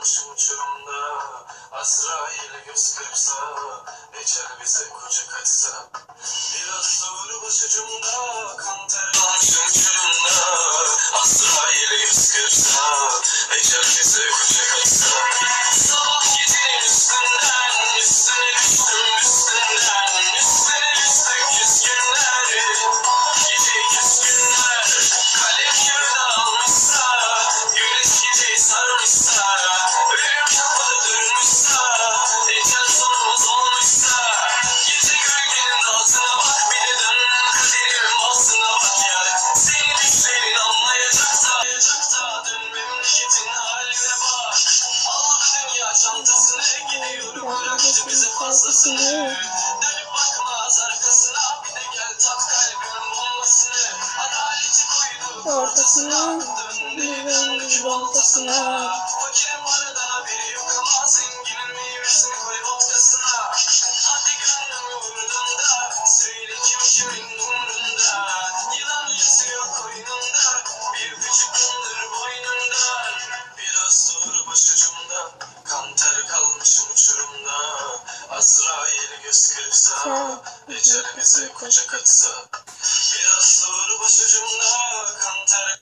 kalmışım uçurumda. Azrail'e göz kırpsa, ecel bize kucak açsa. Biraz doğru başucumda, kan ter kalmışım uçurumda. Azrail'e göz kırpsa, ecel bize kucak açsa. Sabah gecenin üstünden, üstüne düştüm üstünden. Üstüne düştük küskünler, gece küskünler. Kalem yönü almışsa, güneş geceyi sarmışsa. Ölüm kapalı durmuşsa, ecel sonumuz olmuşsa. Gece gölgenin altına bak, bir de dön kaderin altına bak ya. Senin düşlerin anlayacak da dön memleketin haline bak. Al dünya çantasını, gidiyor bıraktı bize fazlasını. Dönüp bakmaz arkasına, bir de gel tat kalbimin bombasını. Adaleti koydu ortasına, döndü voltasına. Fakirin paradan haberi yok ama zenginin meyvesini koy vodkasına. Hadi gönlümü vurduğunda, söyle kimin umrunda. Yılan yatıyor koynunda, bir küçük kındır boynundan. Biraz doğru başucumda, kan ter kalmışım uçurumda. Azrail'i göz kırpsa, ecel bize kucak açsa. Biraz doğru başucumda, kan ter